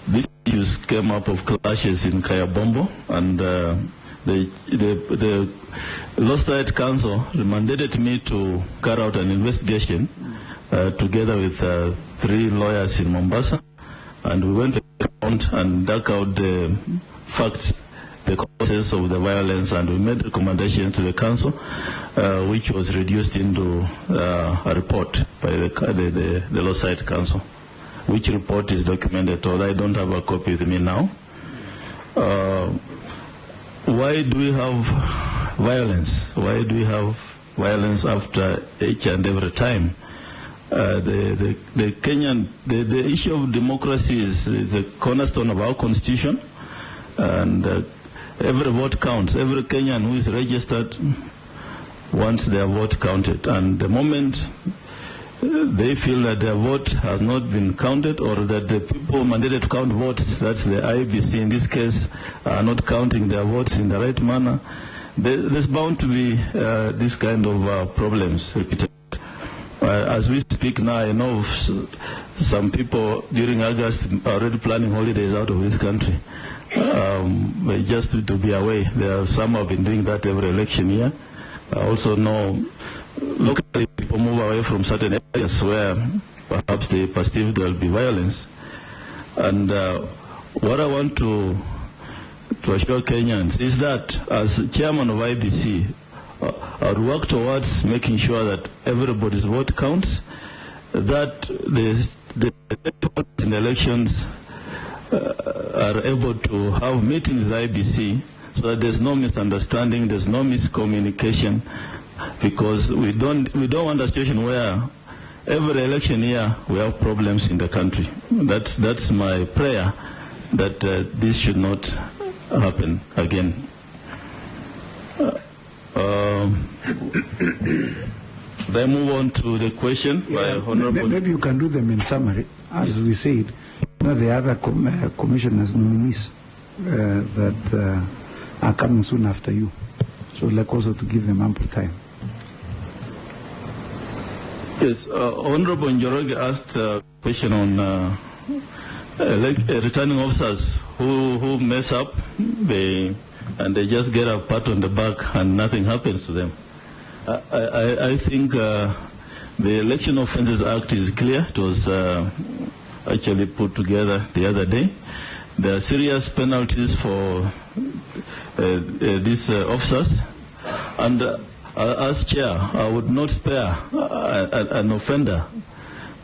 these issues came up of clashes in Kayabombo, and the Law Society Council mandated me to carry out an investigation together with 3 lawyers in Mombasa, and we went around and dug out the facts, the causes of the violence, and we made recommendations to the council, which was reduced into a report by the Law Society Council, which report is documented, although I don't have a copy with me now. Why do we have violence? Why do we have violence after each and every time? The issue of democracy is a cornerstone of our constitution, and every vote counts. Every Kenyan who is registered wants their vote counted, and the moment they feel that their vote has not been counted, or that the people mandated to count votes, that's the IEBC in this case, are not counting their votes in the right manner, there's bound to be this kind of problems repeated. As we speak now, I know some people during August are already planning holidays out of this country. Just to be aware, there are some have been doing that every election year. I also know locally people move away from certain areas where perhaps they perceive there will be violence. And what I want to assure Kenyans is that as chairman of IEBC, I would work towards making sure that everybody's vote counts, that the in the elections are able to have meetings with IEBC so that there's no misunderstanding, there's no miscommunication, because we don't want a situation where every election year we have problems in the country. That's my prayer, that this should not happen again. Then move on to the question by Honorable. Maybe you can do them in summary, as we said. The other commissioners nominees that are coming soon after you. So I'd like also to give them ample time. Yes, Honorable Njoroge asked a question on returning officers who mess up, and they just get a pat on the back and nothing happens to them. I think the Election Offences Act is clear. It was actually put together the other day. There are serious penalties for these officers, and as chair, I would not spare an offender,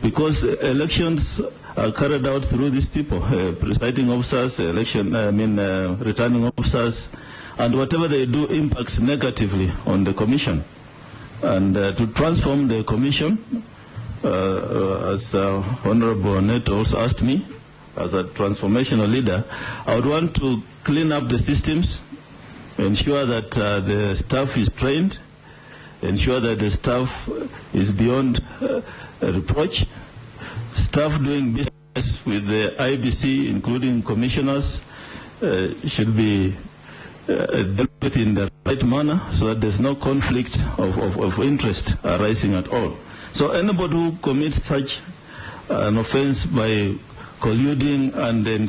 because elections are carried out through these people, presiding officers, returning officers, and whatever they do impacts negatively on the commission. And to transform the commission, as Honorable Neto also asked me, as a transformational leader, I would want to clean up the systems, ensure that the staff is trained, ensure that the staff is beyond reproach. Staff doing business with the IEBC, including commissioners, should be dealt with in the right manner so that there's no conflict of interest arising at all. So anybody who commits such an offense by colluding and then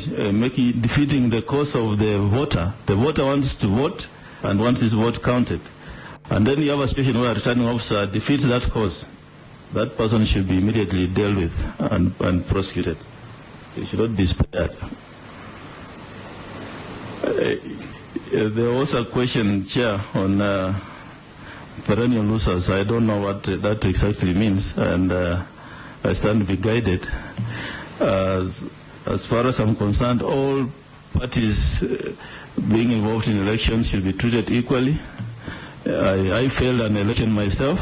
defeating the cause of the voter wants to vote and wants his vote counted, and then you have a situation where a returning officer defeats that cause, that person should be immediately dealt with and prosecuted. He should not be spared. There was a question, Chair, on perennial losers. I don't know what that exactly means, and I stand to be guided. As far as I'm concerned, all parties being involved in elections should be treated equally. I failed an election myself,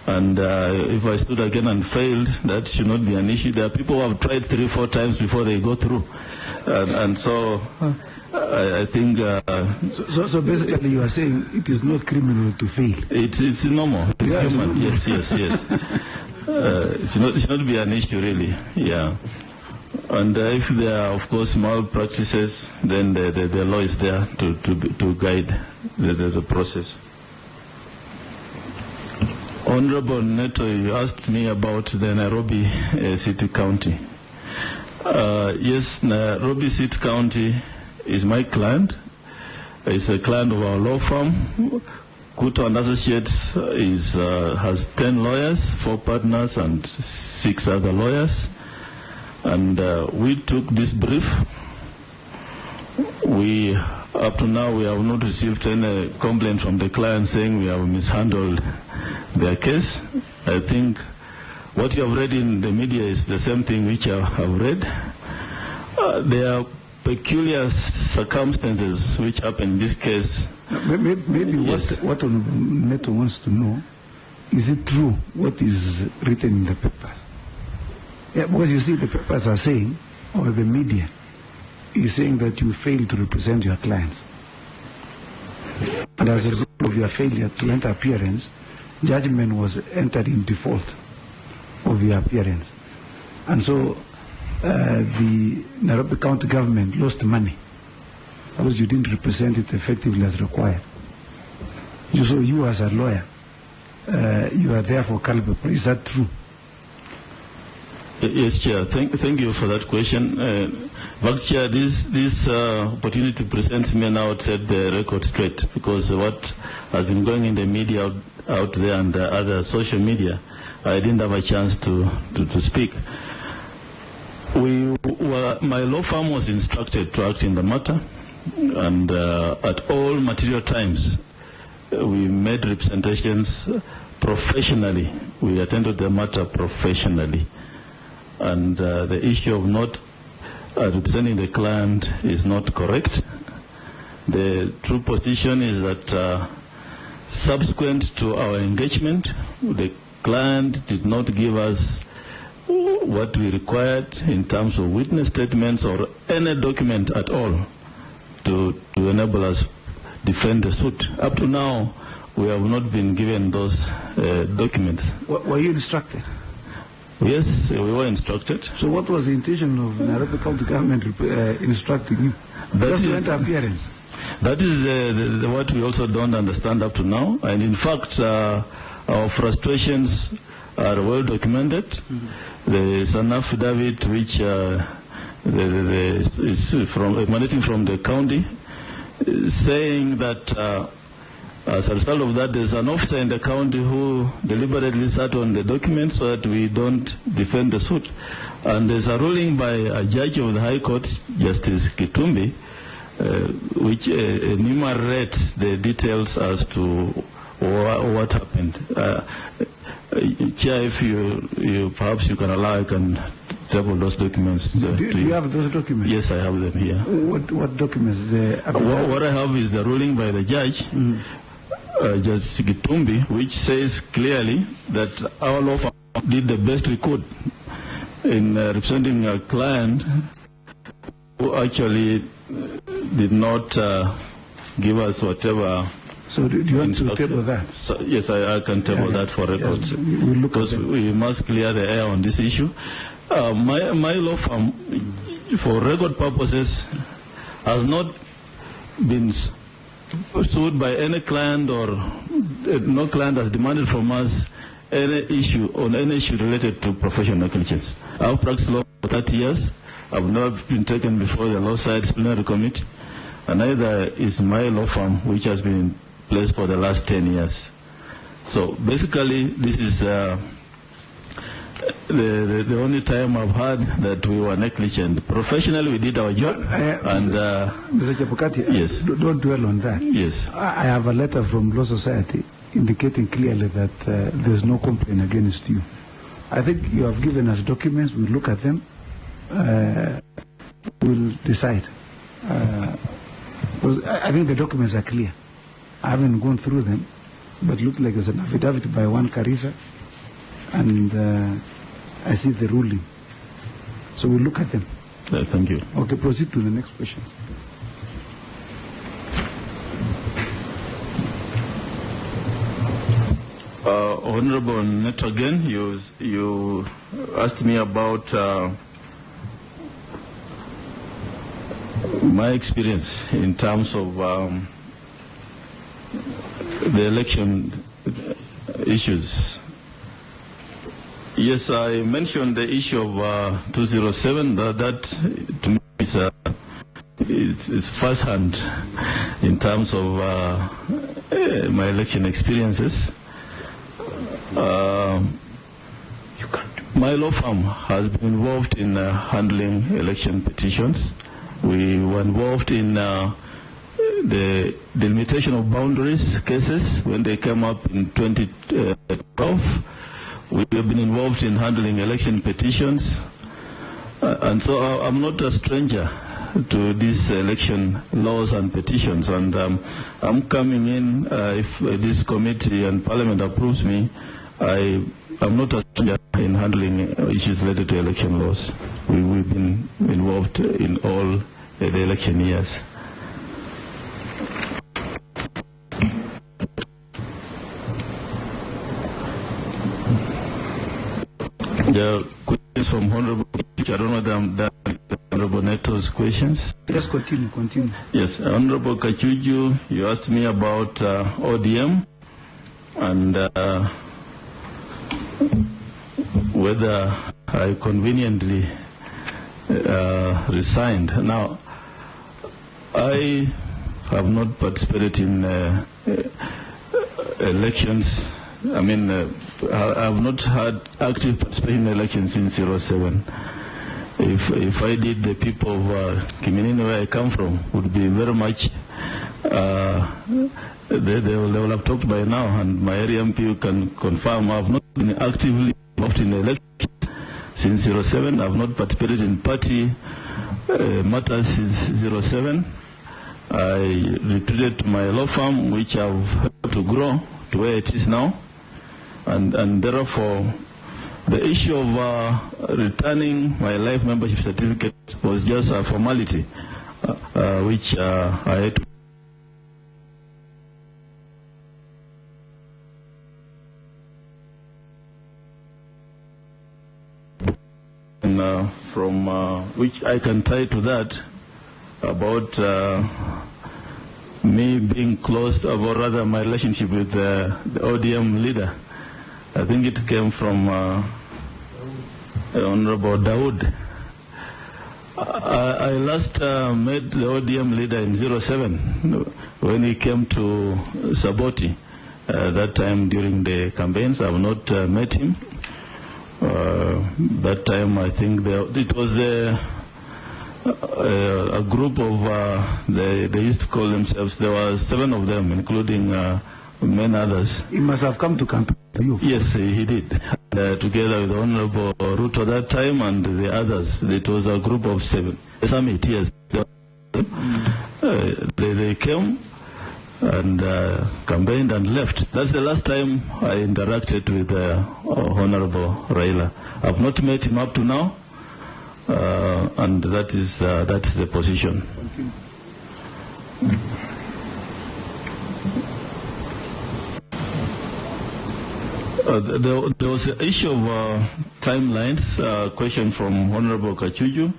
and if I stood again and failed, that should not be an issue. There are people who have tried 3-4 times before they go through, and so I think. So basically, you are saying it is not criminal to fail. It's normal. It's human. Yes. It should not be an issue, really. Yeah. And if there are, of course, malpractices, then the law is there to guide the process. Honorable Neto, you asked me about the Nairobi City County. Yes, Nairobi City County is my client. It's a client of our law firm. Kuto and Associates has 10 lawyers, 4 partners, and 6 other lawyers. And we took this brief. Up to now, we have not received any complaint from the client saying we have mishandled their case. I think what you have read in the media is the same thing which I have read. There are peculiar circumstances which happen in this case. Maybe yes. What Neto wants to know, is it true what is written in the papers? Yeah, because you see the papers are saying, or the media is saying that you failed to represent your client. And as a result of your failure to enter appearance, judgment was entered in default of your appearance. And so the Nairobi County government lost money because you didn't represent it effectively as required. So you as a lawyer, you are therefore culpable. Is that true? Yes, Chair. Thank you for that question. But Chair, this opportunity presents me now to set the record straight, because what has been going in the media out there and other social media, I didn't have a chance to speak. My law firm was instructed to act in the matter, and at all material times, we made representations professionally. We attended the matter professionally. And the issue of not representing the client is not correct. The true position is that subsequent to our engagement, the client did not give us what we required in terms of witness statements or any document at all to enable us defend the suit. Up to now, we have not been given those documents. Were you instructed? Yes, we were instructed. So what was the intention of Nairobi County government instructing you? Just to enter appearance. That is what we also don't understand up to now. And in fact, our frustrations are well documented. Mm-hmm. There is an affidavit which is emanating from the county saying that as a result of that, there's an officer in the county who deliberately sat on the document so that we don't defend the suit. And there's a ruling by a judge of the High Court, Justice Kitumbi, which enumerates the details as to what happened. Chair, if you perhaps you can allow, I can table those documents. Do you have those documents? Yes, I have them here. What documents? What I have is the ruling by the judge, Justice Kitumbi, which says clearly that our law firm did the best we could in representing a client who actually did not give us whatever. So do you want to table that? So, yes, I can table that for records. Yes, because we must clear the air on this issue. My law firm, for record purposes, has not been sued by any client, or no client has demanded from us any issue related to professional negligence. I've practiced law for 30 years. I've never been taken before the law side disciplinary committee, and neither is my law firm, which has been in place for the last 10 years. So basically, this is the only time I've heard that we were negligent. Professionally, we did our job. Mr. Chebukati, yes. Don't dwell on that. Yes. I have a letter from Law Society indicating clearly that there's no complaint against you. I think you have given us documents. We'll look at them. We'll decide. I think the documents are clear. I haven't gone through them, but it looks like there's an affidavit by one Karisa, and I see the ruling. So we'll look at them. Thank you. Okay, proceed to the next question. Honorable Neto, again, you asked me about my experience in terms of the election issues. Yes, I mentioned the issue of 207. That to me is first-hand in terms of my election experiences. My law firm has been involved in handling election petitions. We were involved in the delimitation of boundaries cases when they came up in 2012. We have been involved in handling election petitions. And so I'm not a stranger to these election laws and petitions. And I'm coming in, if this committee and Parliament approves me, I'm not a stranger in handling issues related to election laws. We've been involved in all the election years. There are questions from Honorable, I don't know whether I'm done with Honorable Neto's questions. Yes, continue. Yes, Honorable Kachuju, you asked me about ODM and whether I conveniently resigned. Now, I have not participated in elections. I mean, I have not had active participation in elections since 2007. if I did, the people of Kiminini, where I come from, would be very much, they will have talked by now, and my area MP can confirm I have not been actively involved in the elections since 07. I have not participated in party matters since 07. I retreated to my law firm, which I've helped to grow to where it is now, and therefore the issue of returning my life membership certificate was just a formality, which I had to. And from which I can tie to that about me being close, or rather my relationship with the ODM leader. I think it came from Honorable Dawood. I last met the ODM leader in 07 when he came to Saboti. That time during the campaigns, I have not met him. That time I think it was a group of, they used to call themselves, there were 7 of them, including many others. He must have come to campaign for you. Yes, he did. Together with Honorable Ruto that time and the others. It was a group of 7, some 8 years. They came and campaigned and left. That's the last time I interacted with Honorable Raila. I've not met him up to now, and that's the position. There was an issue of timelines, question from Honorable Kachuju.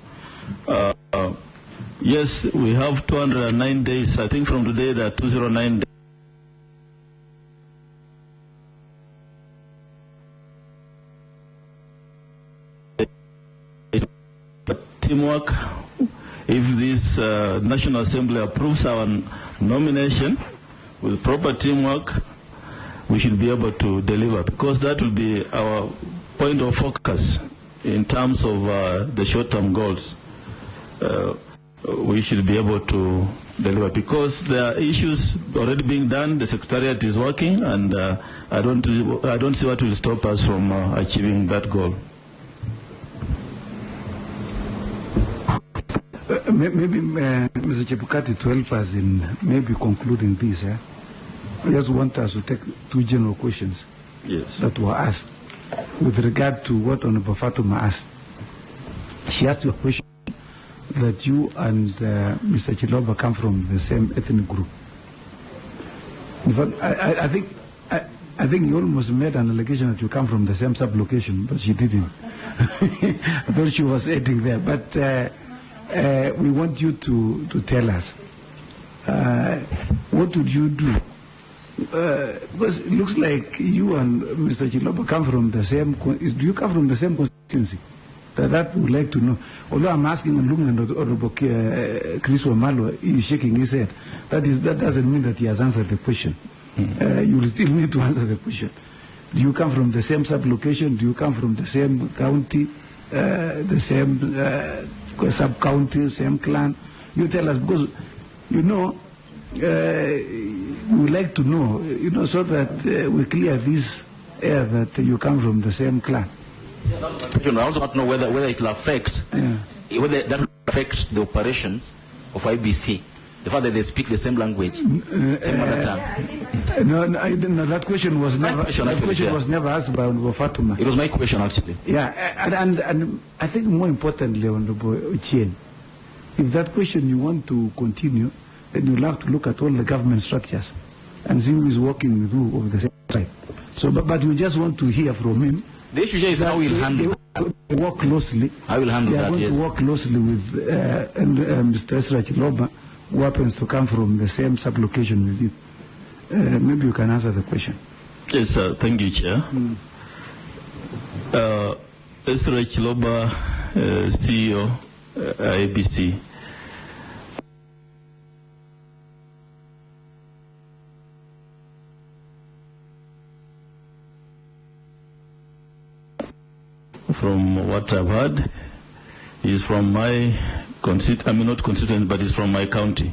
Yes, we have 209 days. I think from today there are 209 days. Teamwork, if this National Assembly approves our nomination with proper teamwork, we should be able to deliver, because that will be our point of focus in terms of the short-term goals. We should be able to deliver, because there are issues already being done. The Secretariat is working, and I don't see what will stop us from achieving that goal. Maybe Mr. Chebukati, to help us in maybe concluding this, I just want us to take 2 general questions that were asked with regard to what Honorable Fatuma asked. She asked you a question that you and Mr. Chiloba come from the same ethnic group. In fact, I think you almost made an allegation that you come from the same sub-location, but she didn't. I thought she was adding there. But we want you to tell us, what would you do? Because it looks like you and Mr. Chiloba come from the same, do you come from the same constituency? That we would like to know. Although I'm asking Lunga and Chris Wamalo, he's shaking his head. That doesn't mean that he has answered the question. You will still need to answer the question. Do you come from the same sub-location? Do you come from the same county, the same sub-county, same clan? You tell us, because, you know, we would like to know, you know, so that we clear this air that you come from the same clan. I also want to know whether it will affect, whether that will affect the operations of IBC, the fact that they speak the same language, same mother tongue. No, that question was never. That question was never asked by Honorable Fatuma. It was my question, actually. Yeah, and I think more importantly, Honorable Uchien, if that question you want to continue, then you'll have to look at all the government structures and see who is working with who of the same tribe. So, but we just want to hear from him. The issue is how we'll handle it. Work closely. I will handle that, yes. We are going to work closely with Mr. Issack Hassan, who happens to come from the same sub-location with you. Maybe you can answer the question. Yes, thank you, Chair. Issack Hassan, CEO, IEBC. From what I've heard, He's from my not constituent, but he's from my county.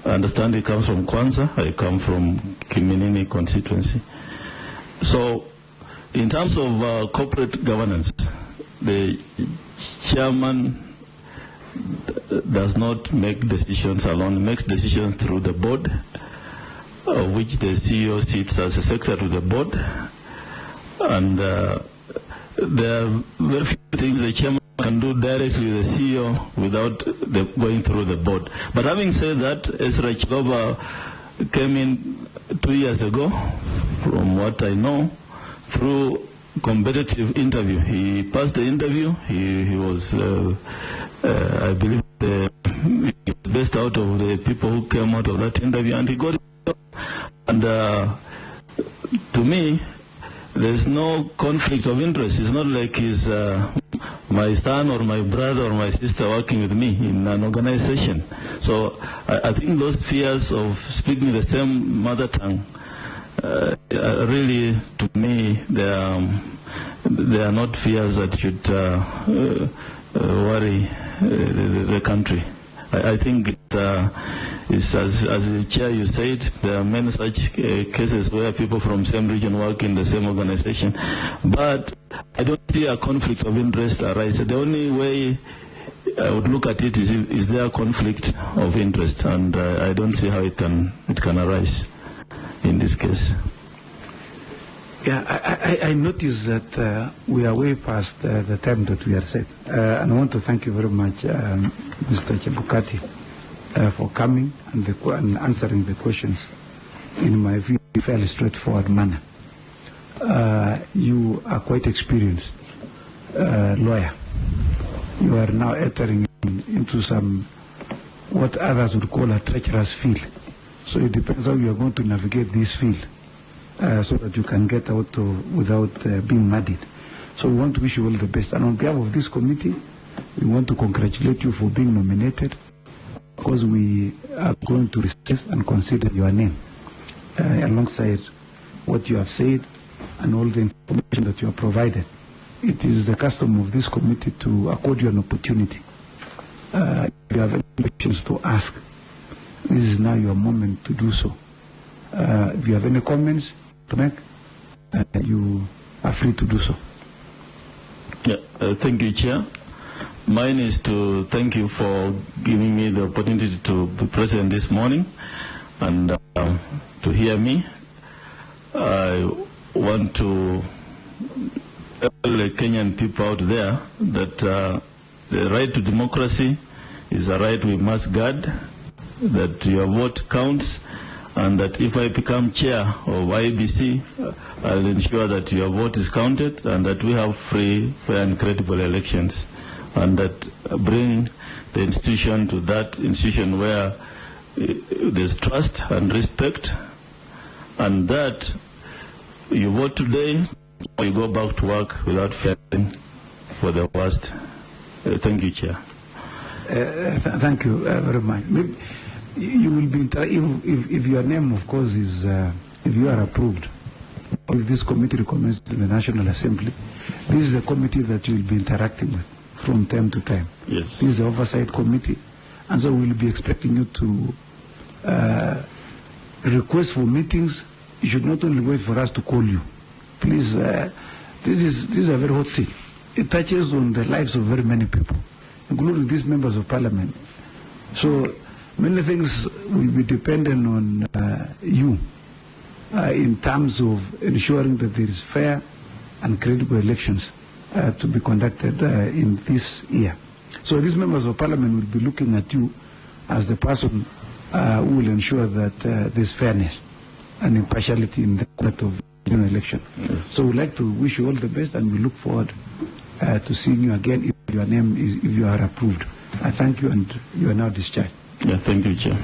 I understand he comes from Kwanza. I come from Kiminini constituency. So, in terms of corporate governance, the chairman does not make decisions alone. He makes decisions through the board, of which the CEO sits as a secretary to the board. And there are very few things the chairman can do directly with the CEO without going through the board. But having said that, Issack Hassan came in 2 years ago, from what I know, through competitive interview. He passed the interview. He was, I believe, the best out of the people who came out of that interview, and he got it. And to me, there's no conflict of interest. It's not like he's my son or my brother or my sister working with me in an organization. So I think those fears of speaking the same mother tongue, really, to me, they are not fears that should worry the country. I think it's as the chair you said, there are many such cases where people from same region work in the same organization. But I don't see a conflict of interest arise. The only way I would look at it is there a conflict of interest, and I don't see how it can arise in this case. Yeah, I noticed that we are way past the time that we are set. And I want to thank you very much, Mr. Chebukati, for coming and answering the questions in my view, fairly straightforward manner. You are quite experienced lawyer. You are now entering into some, what others would call a treacherous field. So it depends how you are going to navigate this field. So that you can get out without being muddied. So we want to wish you all the best. And on behalf of this committee, we want to congratulate you for being nominated, because we are going to recess and consider your name alongside what you have said and all the information that you have provided. It is the custom of this committee to accord you an opportunity. If you have any questions to ask, this is now your moment to do so. If you have any comments to make, you are free to do so. Yeah, thank you, Chair. Mine is to thank you for giving me the opportunity to be present this morning and to hear me. I want to tell the Kenyan people out there that the right to democracy is a right we must guard, that your vote counts, and that if I become chair of IEBC, I'll ensure that your vote is counted and that we have free, fair and credible elections, and that bring the institution to that institution where there's trust and respect, and that you vote today or you go back to work without fearing for the worst. Thank you, Chair. Thank you very much. You will be if your name, of course, is if you are approved, or if this committee recommends to the National Assembly, this is the committee that you will be interacting with from time to time. Yes. This is the oversight committee, and so we will be expecting you to request for meetings. You should not only wait for us to call you. Please, this is a very hot seat. It touches on the lives of very many people, including these members of parliament. So many things will be dependent on you in terms of ensuring that there is fair and credible elections to be conducted in this year. So these members of parliament will be looking at you as the person who will ensure that there's fairness and impartiality in the conduct of the election. Yes. So we'd like to wish you all the best, and we look forward to seeing you again if your name is, if you are approved. I thank you, and you are now discharged. Yeah, thank you, Chair.